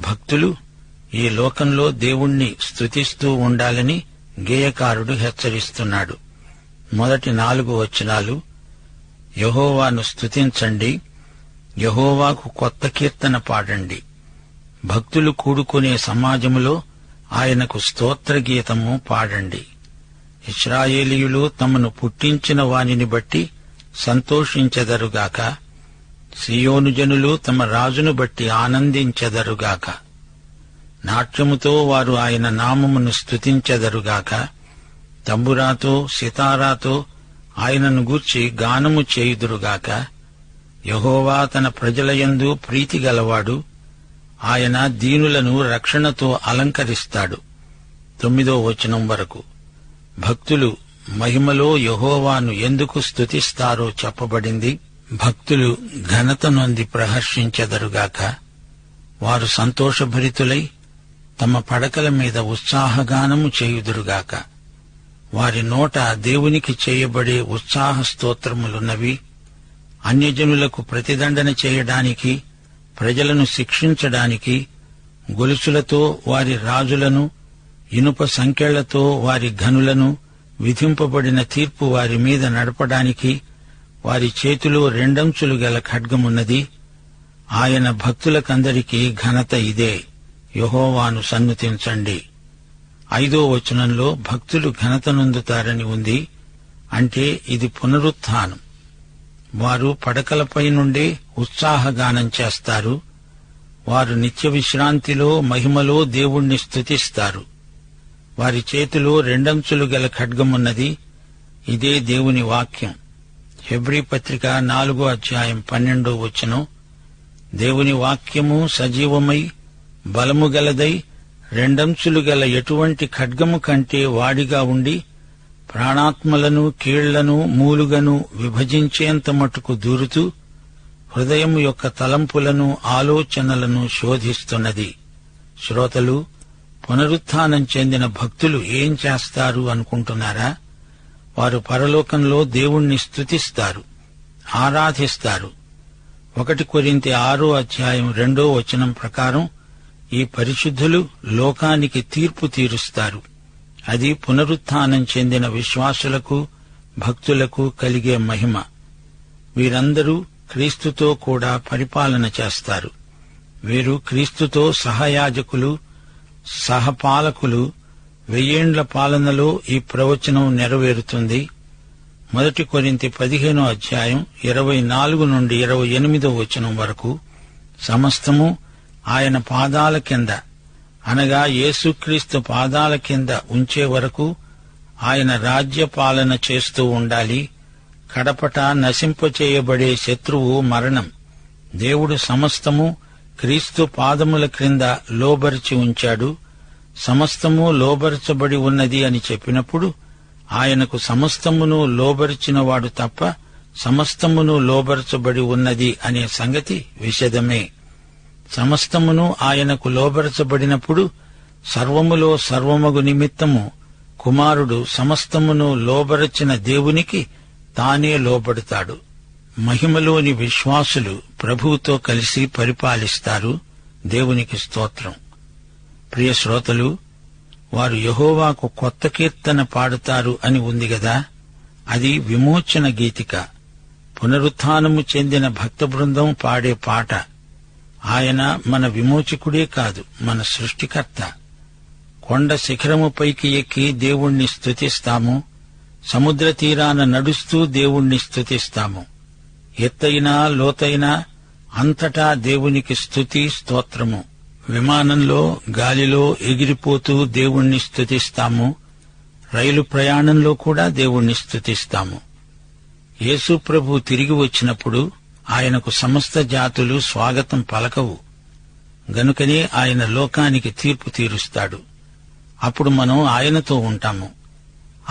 భక్తులు ఈ లోకంలో దేవుణ్ణి స్తుతిస్తూ ఉండాలని గేయకారుడు హెచ్చరిస్తున్నాడు. మొదటి 4 వచనాలు, యెహోవాను స్తుతించండి, యెహోవాకు కొత్త కీర్తన పాడండి. భక్తులు కూడుకునే సమాజములో ఆయనకు స్తోత్రగీతము పాడండి. ఇశ్రాయేలీయులు తమను పుట్టించిన వానిని బట్టి సంతోషించెదరుగాక, సీయోను జనులు తమ రాజును బట్టి ఆనందించెదరుగాక. నాట్యముతో వారు ఆయన నామమును స్తుతించెదరుగాక, తంబురాతో సితారాతో ఆయనను గూర్చి గానము చేయుదురుగాక. యెహోవా తన ప్రజలయందు ప్రీతి గలవాడు, ఆయన దీనులను రక్షణతో అలంకరిస్తాడు. 9వ వచనం వరకు భక్తులు మహిమలో యెహోవాను ఎందుకు స్తుతిస్తారో చెప్పబడింది. భక్తులు ఘనత నొంది ప్రహర్షించెదరుగాక. వారు సంతోషభరితులై తమ పడకల మీద ఉత్సాహగానము చేయుదురుగాక. వారి నోట దేవునికి చేయబడే ఉత్సాహ స్తోత్రములున్నవి. అన్యజనులకు ప్రతిదండన చేయడానికి, ప్రజలను శిక్షించడానికి గొలుసులతో వారి రాజులను, ఇనుప సంకెళ్లతో వారి ఘనులను, విధింపబడిన తీర్పు వారి మీద నడపడానికి వారి చేతిలో 2 అంచులు గల ఖడ్గమున్నది. ఆయన భక్తులకందరికీ ఘనత ఇదే. యెహోవాను సన్నుతించండి. 5వ వచనంలో భక్తులు ఘనత నొందుతారని ఉంది. అంటే ఇది పునరుత్థానం. వారు పడకలపై నుండే ఉత్సాహగానం చేస్తారు. వారు నిత్య విశ్రాంతిలో మహిమలో దేవుణ్ణి స్తుతిస్తారు. వారి చేతిలో 2 అంచులు గల ఖడ్గమున్నది. ఇదే దేవుని వాక్యం. హెబ్రీ పత్రిక 4వ అధ్యాయం 12వ వచనం, దేవుని వాక్యము సజీవమై బలము గలదై 2 అంచులు గల ఎటువంటి ఖడ్గము కంటే వాడిగా ఉండి ప్రాణాత్మలను కీళ్లను మూలుగను విభజించేంత మటుకు దూరుతూ హృదయం యొక్క తలంపులను ఆలోచనలను శోధిస్తున్నది. శ్రోతలు, పునరుత్థానం చెందిన భక్తులు ఏం చేస్తారు అనుకుంటున్నారా? వారు పరలోకంలో దేవుణ్ణి స్తుతిస్తారు, ఆరాధిస్తారు. 1 కొరింథీ 6వ అధ్యాయం 2వ వచనం ప్రకారం ఈ పరిశుద్ధులు లోకానికి తీర్పు తీరుస్తారు. అది పునరుత్థానం చెందిన విశ్వాసులకు, భక్తులకు కలిగే మహిమ. వీరందరూ క్రీస్తుతో కూడా పరిపాలన చేస్తారు. వీరు క్రీస్తుతో సహయాజకులు, సహపాలకులు. 1000 ఏండ్ల పాలనలో ఈ ప్రవచనం నెరవేరుతుంది. 1 కొరింథీ 15వ అధ్యాయం 24 నుండి 28వ వచనం వరకు సమస్తము ఆయన పాదాల కింద, అనగా యేసుక్రీస్తు పాదాల కింద ఉంచే వరకు ఆయన రాజ్య పాలన చేస్తూ ఉండాలి. కడపట నశింపచేయబడే శత్రువు మరణం. దేవుడు సమస్తము క్రీస్తు పాదముల క్రింద లోబరిచి ఉంచాడు. సమస్తము లోబరచబడి ఉన్నది అని చెప్పినప్పుడు ఆయనకు సమస్తమును లోబరిచినవాడు తప్ప సమస్తమును లోబరచబడి ఉన్నది అనే సంగతి విషదమే. సమస్తమును ఆయనకు లోబరచబడినప్పుడు సర్వములో సర్వమగు నిమిత్తము కుమారుడు సమస్తమును లోబరచిన దేవునికి తానే లోబడతాడు. మహిమలోని విశ్వాసులు ప్రభువుతో కలిసి పరిపాలిస్తారు. దేవునికి స్తోత్రం. ప్రియ శ్రోతలు, వారు యెహోవాకు కొత్త కీర్తన పాడుతారు అని ఉంది గదా, అది విమోచన గీతిక. పునరుత్థానము చెందిన భక్త బృందం పాడే పాట. ఆయన మన విమోచకుడే కాదు, మన సృష్టికర్త. కొండ శిఖరముపైకి ఎక్కి దేవుణ్ణి స్తుతిస్తాము. సముద్ర తీరాన నడుస్తూ దేవుణ్ణి స్తుతిస్తాము. ఎత్తైనా లోతైనా అంతటా దేవునికి స్తుతి స్తోత్రము. విమానంలో గాలిలో ఎగిరిపోతూ దేవుణ్ణి స్తుతిస్తాము. రైలు ప్రయాణంలో కూడా దేవుణ్ణి స్తుతిస్తాము. యేసు ప్రభు తిరిగి వచ్చినప్పుడు ఆయనకు సమస్త జాతులు స్వాగతం పలకవు. గనుకనే ఆయన లోకానికి తీర్పు తీరుస్తాడు. అప్పుడు మనం ఆయనతో ఉంటాము.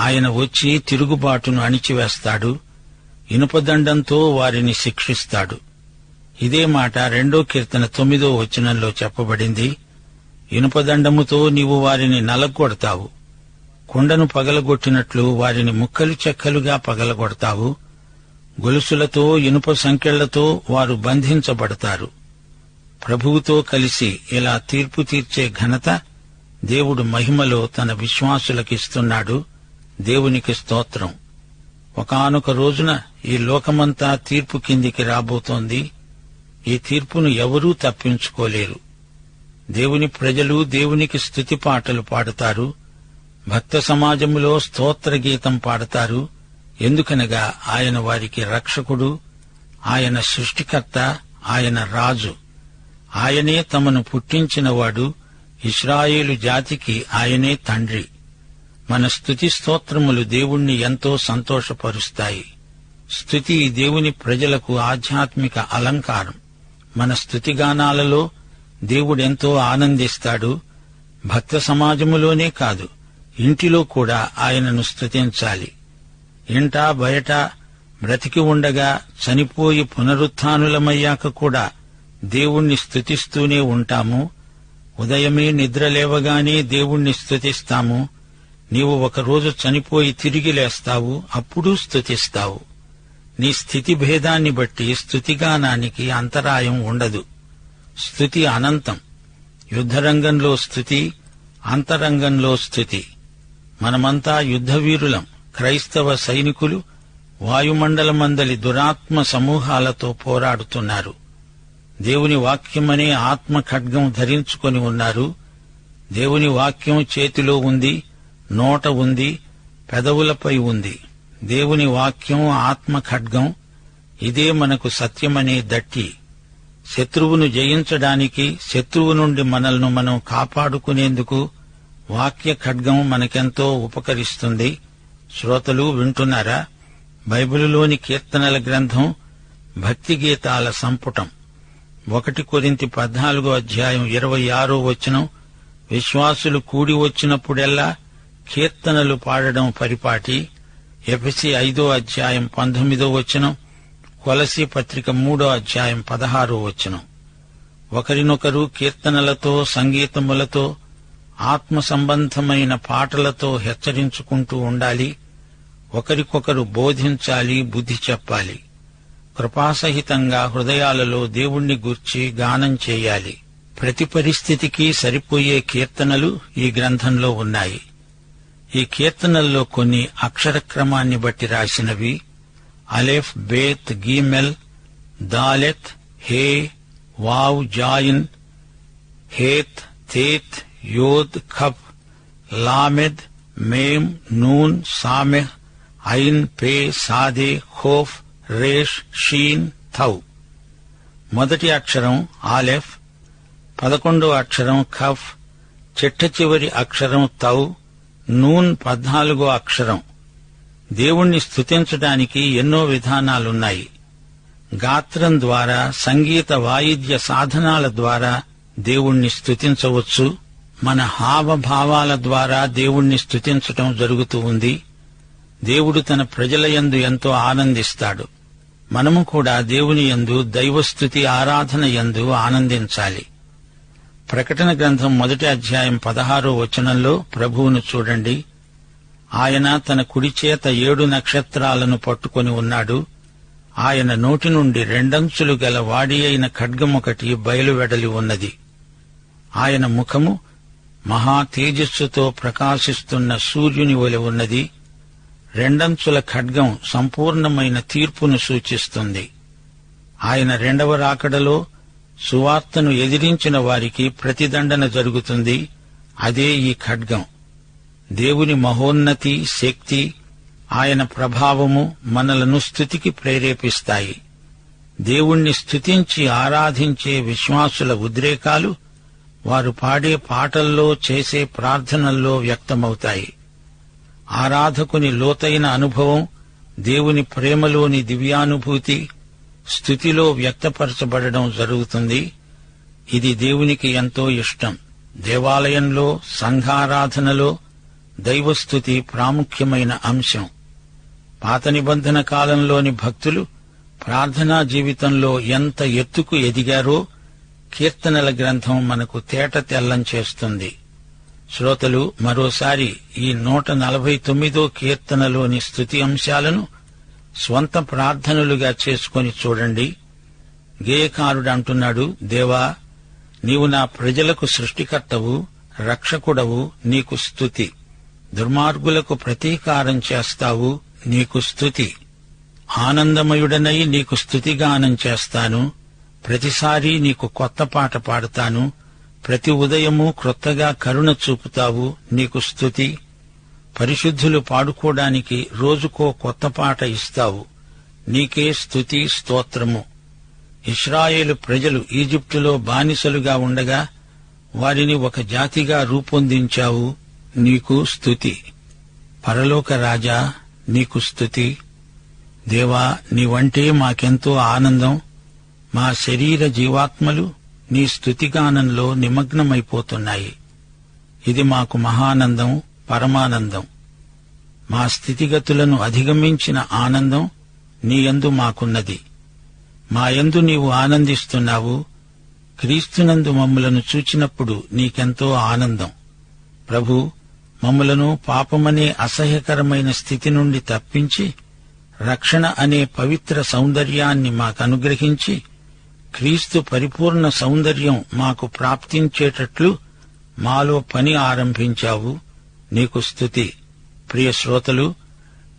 ఆయన వచ్చి తిరుగుబాటును అణిచివేస్తాడు. ఇనుపదండంతో వారిని శిక్షిస్తాడు. ఇదే మాట 2వ కీర్తన 9వ వచనంలో చెప్పబడింది. ఇనుపదండముతో నీవు వారిని నలగొడతావు. కొండను పగలగొట్టినట్లు వారిని ముక్కలు చెక్కలుగా పగలగొడతావు. గొలుసులతో ఇనుప సంకెళ్లతో వారు బంధించబడతారు. ప్రభువుతో కలిసి ఇలా తీర్పు తీర్చే ఘనత దేవుడు మహిమలో తన విశ్వాసులకిస్తున్నాడు. దేవునికి స్తోత్రం. ఒకానొక రోజున ఈ లోకమంతా తీర్పు కిందికి రాబోతోంది. ఈ తీర్పును ఎవరూ తప్పించుకోలేరు. దేవుని ప్రజలు దేవునికి స్తుతి పాటలు పాడుతారు. భక్త సమాజములో స్తోత్ర గీతం పాడతారు. ఎందుకనగా ఆయన వారికి రక్షకుడు, ఆయన సృష్టికర్త, ఆయన రాజు. ఆయనే తమను పుట్టించినవాడు. ఇశ్రాయేలు జాతికి ఆయనే తండ్రి. మన స్తుతి స్తోత్రములు దేవుణ్ణి ఎంతో సంతోషపరుస్తాయి. స్తుతి దేవుని ప్రజలకు ఆధ్యాత్మిక అలంకారం. మన స్తుతిగానాలలో దేవుడెంతో ఆనందిస్తాడు. భక్త సమాజములోనే కాదు, ఇంటిలో కూడా ఆయనను స్తుతించాలి. ఇంటా బయట, బ్రతికి ఉండగా, చనిపోయి పునరుత్థానులమయ్యాక కూడా దేవుణ్ణి స్తుతిస్తూనే ఉంటాము. ఉదయమే నిద్రలేవగానే దేవుణ్ణి స్తుతిస్తాము. నీవు ఒకరోజు చనిపోయి తిరిగి లేస్తావు, అప్పుడూ స్తుతిస్తావు. నీ స్థితి భేదాన్ని బట్టి స్తుతిగానానికి అంతరాయం ఉండదు. స్తుతి అనంతం. యుద్ధరంగంలో స్తుతి, అంతరంగంలో స్తుతి. మనమంతా యుద్ధవీరులం. క్రైస్తవ సైనికులు వాయుమండలమందలి దురాత్మ సమూహాలతో పోరాడుతున్నారు. దేవుని వాక్యమనే ఆత్మ ఖడ్గం ధరించుకొని ఉన్నారు. దేవుని వాక్యం చేతిలో ఉంది, నోట ఉంది, పెదవులపై ఉంది. దేవుని వాక్యం ఆత్మ ఖడ్గం. ఇదే మనకు సత్యమనే దట్టి. శత్రువును జయించడానికి, శత్రువు నుండి మనల్ని మనం కాపాడుకునేందుకు వాక్య ఖడ్గం మనకెంతో ఉపకరిస్తుంది. శ్రోతలు వింటున్నారా? బైబిలులోని కీర్తనల గ్రంథం భక్తి గీతాల సంపుటం. 1 కొరింథీ 14:26 విశ్వాసులు కూడి వచ్చినప్పుడెల్లా కీర్తనలు పాడడం పరిపాటి. ఎఫెసీ 5:19 కొలసీ పత్రిక 3:16 ఒకరినొకరు కీర్తనలతో, సంగీతములతో, ఆత్మ సంబంధమైన పాటలతో హెచ్చరించుకుంటూ ఉండాలి. ఒకరికొకరు బోధించాలి, బుద్ధి చెప్పాలి. కృపాసహితంగా హృదయాలలో దేవుణ్ణి గూర్చి గానం చేయాలి. ప్రతి పరిస్థితికి సరిపోయే కీర్తనలు ఈ గ్రంథంలో ఉన్నాయి. ఈ కీర్తనల్లో కొన్ని అక్షరక్రమాన్ని బట్టి రాసినవి. అలెఫ్, బేత్, గీమెల్, దాలెత్, హే, వావ్, జాయిన్, హేత్, తేత్, యోద్, ఖఫ్, లామెద్, మేం, నూన్, సామెహ్, ఐన్, పే, సాదే, ఖోఫ్, రేష్, షీన్, థౌ. మొదటి అక్షరం ఆలెఫ్, 11వ అక్షరం ఖఫ్, చిట్ట చివరి అక్షరం తౌ, నూన్ 14వ అక్షరం. దేవుణ్ణి స్తుతించడానికి ఎన్నో విధానాలున్నాయి. గాత్రం ద్వారా, సంగీత వాయిద్య సాధనాల ద్వారా దేవుణ్ణి స్తుతించవచ్చు. మన హావభావాల ద్వారా దేవుణ్ణి స్తుతించటం జరుగుతూ ఉంది. దేవుడు తన ప్రజల యందు ఎంతో ఆనందిస్తాడు. మనము కూడా దేవుని యందు దైవస్తుతి ఆరాధన యందు ఆనందించాలి. ప్రకటన గ్రంథం 1:16 ప్రభువును చూడండి. ఆయన తన కుడిచేత 7 నక్షత్రాలను పట్టుకొని ఉన్నాడు. ఆయన నోటి నుండి 2 అంచులు గల వాడి అయిన ఖడ్గమొకటి బయలువెడలి ఉన్నది. ఆయన ముఖము మహా తేజస్సుతో ప్రకాశిస్తున్న సూర్యుని వలె ఉన్నది. 2 అంచుల ఖడ్గం సంపూర్ణమైన తీర్పును సూచిస్తుంది. ఆయన 2వ రాకడలో సువార్తను ఎదిరించిన వారికి ప్రతిదండన జరుగుతుంది. అదే ఈ ఖడ్గం. దేవుని మహోన్నతి, శక్తి, ఆయన ప్రభావము మనలను స్తుతికి ప్రేరేపిస్తాయి. దేవుణ్ణి స్తుతించి ఆరాధించే విశ్వాసుల ఉద్రేకాలు వారు పాడే పాటల్లో, చేసే ప్రార్థనల్లో వ్యక్తమవుతాయి. ఆరాధకుని లోతైన అనుభవం, దేవుని ప్రేమలోని దివ్యానుభూతి స్తుతిలో వ్యక్తపరచబడడం జరుగుతుంది. ఇది దేవునికి ఎంతో ఇష్టం. దేవాలయంలో, సంఘారాధనలో దైవస్తుతి ప్రాముఖ్యమైన అంశం. పాత నిబంధన కాలంలోని భక్తులు ప్రార్థనా జీవితంలో ఎంత ఎత్తుకు ఎదిగారో కీర్తనల గ్రంథం మనకు తేట తెల్లం చేస్తుంది. శ్రోతలు మరోసారి ఈ 149వ కీర్తనలోని స్తుతి అంశాలను స్వంత ప్రార్థనలుగా చేసుకొని చూడండి. గేయకారుడు అంటున్నాడు, దేవా, నీవు నా ప్రజలకు సృష్టికర్తవు, రక్షకుడవు, నీకు స్తుతి. దుర్మార్గులకు ప్రతీకారం చేస్తావు, నీకు స్తుతి. ఆనందమయుడనై నీకు స్తుతిగానం చేస్తాను. ప్రతిసారీ నీకు కొత్త పాట పాడుతాను. ప్రతి ఉదయము క్రొత్తగా కరుణ చూపుతావు, నీకు స్తుతి. పరిశుద్ధులు పాడుకోవడానికి రోజుకో కొత్త పాట ఇస్తావు, నీకే స్తుతి స్తోత్రము. ఇశ్రాయేలు ప్రజలు ఈజిప్టులో బానిసలుగా ఉండగా వారిని ఒక జాతిగా రూపొందించావు, నీకు స్తుతి. పరలోక రాజా, నీకు స్తుతి. దేవా, నీవంటే మాకెంతో ఆనందం. మా శరీర జీవాత్మలు నీ స్తుతిగానంలో నిమగ్నమైపోతున్నాయి. ఇది మాకు మహానందం, పరమానందం. మా స్థితిగతులను అధిగమించిన ఆనందం నీయందు మాకున్నది. మాయందు నీవు ఆనందిస్తున్నావు. క్రీస్తునందు మమ్ములను చూచినప్పుడు నీకెంతో ఆనందం. ప్రభూ, మమ్ములను పాపమనే అసహ్యకరమైన స్థితి నుండి తప్పించి రక్షణ అనే పవిత్ర సౌందర్యాన్ని మాకనుగ్రహించి క్రీస్తు పరిపూర్ణ సౌందర్యం మాకు ప్రాప్తించేటట్లు మాలో పని ఆరంభించావు, నీకు స్తుతి. ప్రియ శ్రోతలు,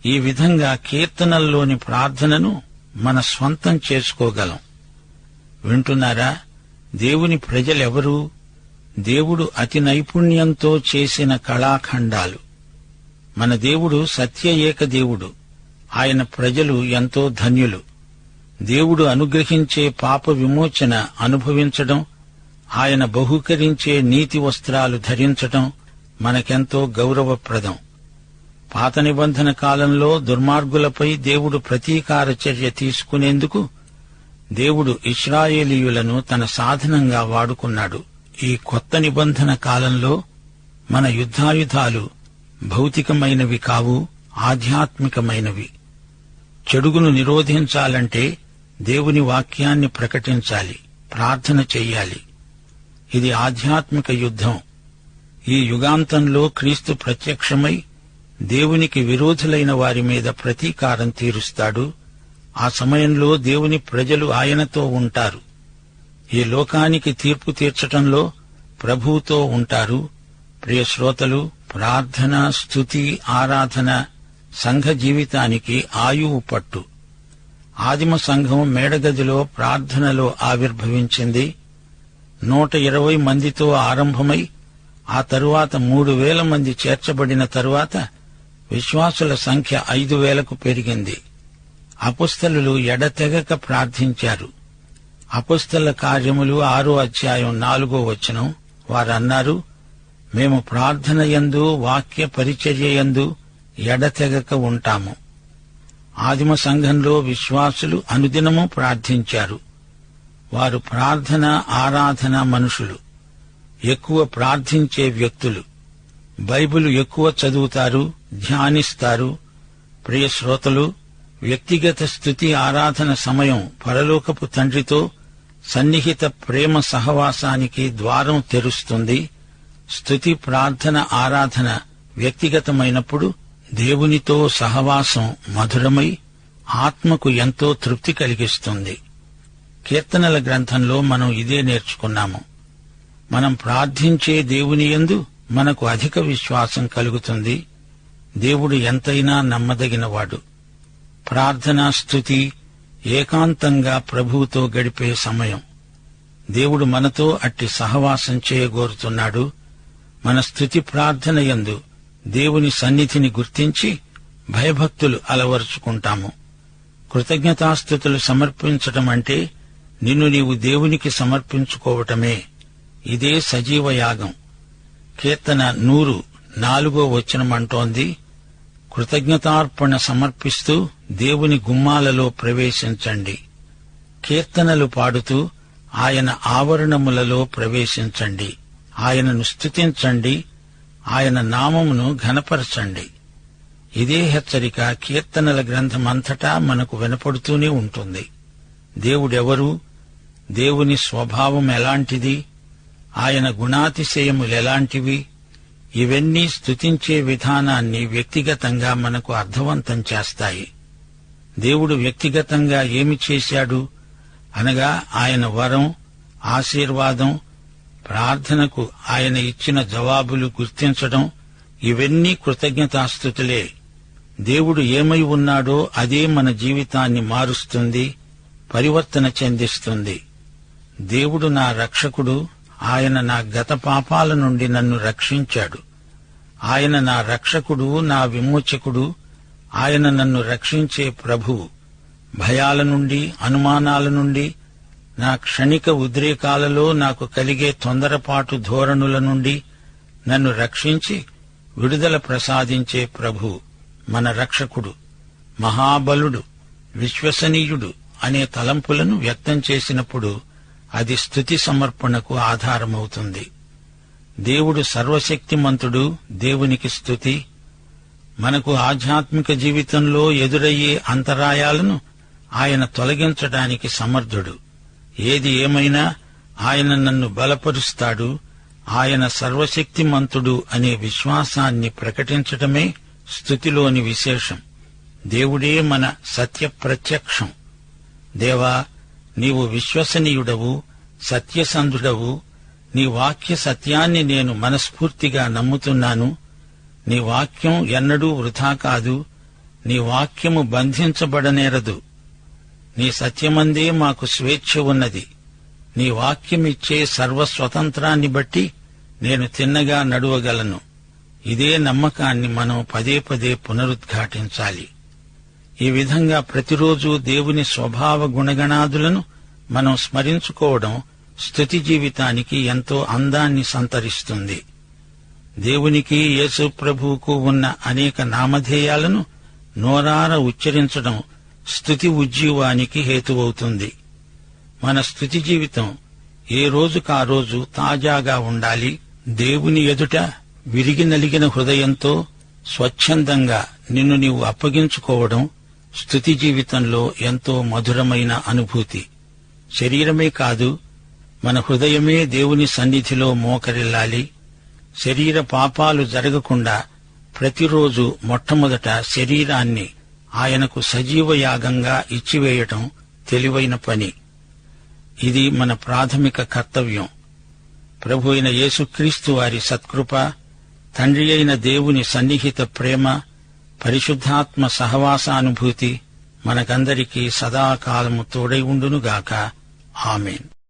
ఈ విధంగా కీర్తనల్లోని ప్రార్థనను మన స్వంతం చేసుకోగలం. వింటున్నారా? దేవుని ప్రజలెవరు? దేవుడు అతి నైపుణ్యంతో చేసిన కళాఖండాలు. మన దేవుడు సత్య ఏక దేవుడు. ఆయన ప్రజలు ఎంతో ధన్యులు. దేవుడు అనుగ్రహించే పాప విమోచన అనుభవించడం, ఆయన బహూకరించే నీతి వస్త్రాలు ధరించడం మనకెంతో గౌరవప్రదం. పాత నిబంధన కాలంలో దుర్మార్గులపై దేవుడు ప్రతీకార చర్య తీసుకునేందుకు దేవుడు ఇశ్రాయేలీయులను తన సాధనంగా వాడుకున్నాడు. ఈ కొత్త నిబంధన కాలంలో మన యుద్ధాయుధాలు భౌతికమైనవి కావు, ఆధ్యాత్మికమైనవి. చెడుగును నిరోధించాలంటే దేవుని వాక్యాన్ని ప్రకటించాలి, ప్రార్థన చెయ్యాలి. ఇది ఆధ్యాత్మిక యుద్ధం. ఈ యుగాంతంలో క్రీస్తు ప్రత్యక్షమై దేవునికి విరోధులైన వారి మీద ప్రతీకారం తీరుస్తాడు. ఆ సమయంలో దేవుని ప్రజలు ఆయనతో ఉంటారు. ఈ లోకానికి తీర్పు తీర్చటంలో ప్రభువుతో ఉంటారు. ప్రియ శ్రోతలు, ప్రార్థన, స్తుతి, ఆరాధన సంఘ జీవితానికి ఆయువు పట్టు. ఆదిమ సంఘం మేడగదిలో ప్రార్థనలో ఆవిర్భవించింది. 120 మందితో ఆరంభమై ఆ తరువాత 3,000 మంది చేర్చబడిన తరువాత విశ్వాసుల సంఖ్య 5,000కు పెరిగింది. అపొస్తలులు ఎడతెగక ప్రార్థించారు. అపొస్తల కార్యములు 6వ అధ్యాయం 4వ వచనం. వారన్నారు, మేము ప్రార్థనయందు వాక్య పరిచర్యయందు ఎడతెగక ఉంటాము. ఆదిమ సంఘంలో విశ్వాసులు అనుదినము ప్రార్థించారు. వారు ప్రార్థన, ఆరాధన మనుషులు. ఎక్కువ ప్రార్థించే వ్యక్తులు. బైబిలు ఎక్కువ చదువుతారు, ధ్యానిస్తారు. ప్రియ శ్రోతలు, వ్యక్తిగత స్తుతి ఆరాధన సమయం పరలోకపు తండ్రితో సన్నిహిత ప్రేమ సహవాసానికి ద్వారం తెరుస్తుంది. స్తుతి, ప్రార్థన, ఆరాధన వ్యక్తిగతమైనప్పుడు దేవునితో సహవాసం మధురమై ఆత్మకు ఎంతో తృప్తి కలిగిస్తుంది. కీర్తనల గ్రంథంలో మనం ఇదే నేర్చుకున్నాము. మనం ప్రార్థించే దేవుని యందు మనకు అధిక విశ్వాసం కలుగుతుంది. దేవుడు ఎంతైనా నమ్మదగినవాడు. ప్రార్థన, స్తుతి ఏకాంతంగా ప్రభువుతో గడిపే సమయం. దేవుడు మనతో అట్టి సహవాసం చేయగోరుతున్నాడు. మన స్తుతి ప్రార్థన యందు దేవుని సన్నిధిని గుర్తించి భయభక్తులు అలవరుచుకుంటాము. కృతజ్ఞతాస్తుతులు సమర్పించటం అంటే నిన్ను నీవు దేవునికి సమర్పించుకోవటమే. ఇదే సజీవ యాగం. కీర్తన 100:4వ వచనమంటోంది, కృతజ్ఞతార్పణ సమర్పిస్తూ దేవుని గుమ్మాలలో ప్రవేశించండి. కీర్తనలు పాడుతూ ఆయన ఆవరణములలో ప్రవేశించండి. ఆయనను స్తుతించండి, ఆయన నామమును ఘనపరచండి. ఇదే హెచ్చరిక కీర్తనల గ్రంథమంతటా మనకు వినపడుతూనే ఉంటుంది. దేవుడెవరు? దేవుని స్వభావం ఎలాంటిది? ఆయన గుణాతిశయములెలాంటివి? ఇవన్నీ స్తుతించే విధానాన్ని వ్యక్తిగతంగా మనకు అర్థవంతం చేస్తాయి. దేవుడు వ్యక్తిగతంగా ఏమి చేశాడు అనగా ఆయన వరం, ఆశీర్వాదం, ప్రార్థనకు ఆయన ఇచ్చిన జవాబులు గుర్తించడం, ఇవన్నీ కృతజ్ఞతాస్తుతులే. దేవుడు ఏమై ఉన్నాడో అదే మన జీవితాన్ని మారుస్తుంది, పరివర్తన చెందిస్తుంది. దేవుడు నా రక్షకుడు, ఆయన నా గత పాపాల నుండి నన్ను రక్షించాడు. ఆయన నా రక్షకుడు, నా విమోచకుడు, ఆయన నన్ను రక్షించే ప్రభువు. భయాల నుండి, అనుమానాల నుండి, నా క్షణిక ఉద్రేకాలలో నాకు కలిగే తొందరపాటు ధోరణుల నుండి నన్ను రక్షించి విడుదల ప్రసాదించే ప్రభువు మన రక్షకుడు. మహాబలుడు, విశ్వసనీయుడు అనే తలంపులను వ్యక్తం చేసినప్పుడు అది స్తుతి సమర్పణకు ఆధారమవుతుంది. దేవుడు సర్వశక్తిమంతుడు, దేవునికి స్తుతి. మనకు ఆధ్యాత్మిక జీవితంలో ఎదురయ్యే అంతరాయాలను ఆయన తొలగించడానికి సమర్థుడు. ఏది ఏమైనా ఆయన నన్ను బలపరుస్తాడు. ఆయన సర్వశక్తిమంతుడు అనే విశ్వాసాన్ని ప్రకటించటమే స్తుతిలోని విశేషం. దేవుడే మన సత్య ప్రత్యక్షం. దేవా, నీవు విశ్వసనీయుడవు, సత్యసంధుడవు. నీ వాక్య సత్యాన్ని నేను మనస్ఫూర్తిగా నమ్ముతున్నాను. నీ వాక్యం ఎన్నడూ వృథా కాదు. నీ వాక్యము బంధించబడనేరదు. నీ సత్యమందే మాకు స్వేచ్ఛ ఉన్నది. నీ వాక్యమిచ్చే సర్వస్వతంత్రాన్ని బట్టి నేను తిన్నగా నడువగలను. ఇదే నమ్మకాన్ని మనం పదే పదే పునరుద్ఘాటించాలి. ఈ విధంగా ప్రతిరోజు దేవుని స్వభావ గుణగణాదులను మనం స్మరించుకోవడం స్తుతి జీవితానికి ఎంతో అందాన్ని సంతరిస్తుంది. దేవునికి, యేసు ప్రభువుకు ఉన్న అనేక నామధేయాలను నోరార ఉచ్చరించడం స్తుతి ఉజ్జీవానికి హేతువవుతుంది. మన స్తుతి జీవితం ఏ రోజుకా రోజు తాజాగా ఉండాలి. దేవుని ఎదుట విరిగి నలిగిన హృదయంతో స్వచ్ఛందంగా నిన్ను నీవు అప్పగించుకోవడం స్తుతి జీవితంలో ఎంతో మధురమైన అనుభూతి. శరీరమే కాదు, మన హృదయమే దేవుని సన్నిధిలో మోకరిల్లాలి. శరీర పాపాలు జరగకుండా ప్రతిరోజు మొట్టమొదట శరీరాన్ని ఆయనకు సజీవ యాగంగా ఇచ్చివేయటం తెలివైన పని. ఇది మన ప్రాథమిక కర్తవ్యం. ప్రభు అయిన యేసుక్రీస్తు వారి సత్కృప, తండ్రి అయిన దేవుని సన్నిహిత ప్రేమ, పరిశుద్ధాత్మ సహవాసానుభూతి మనకందరికీ సదాకాలము తోడై ఉండునుగాక. ఆమేన్.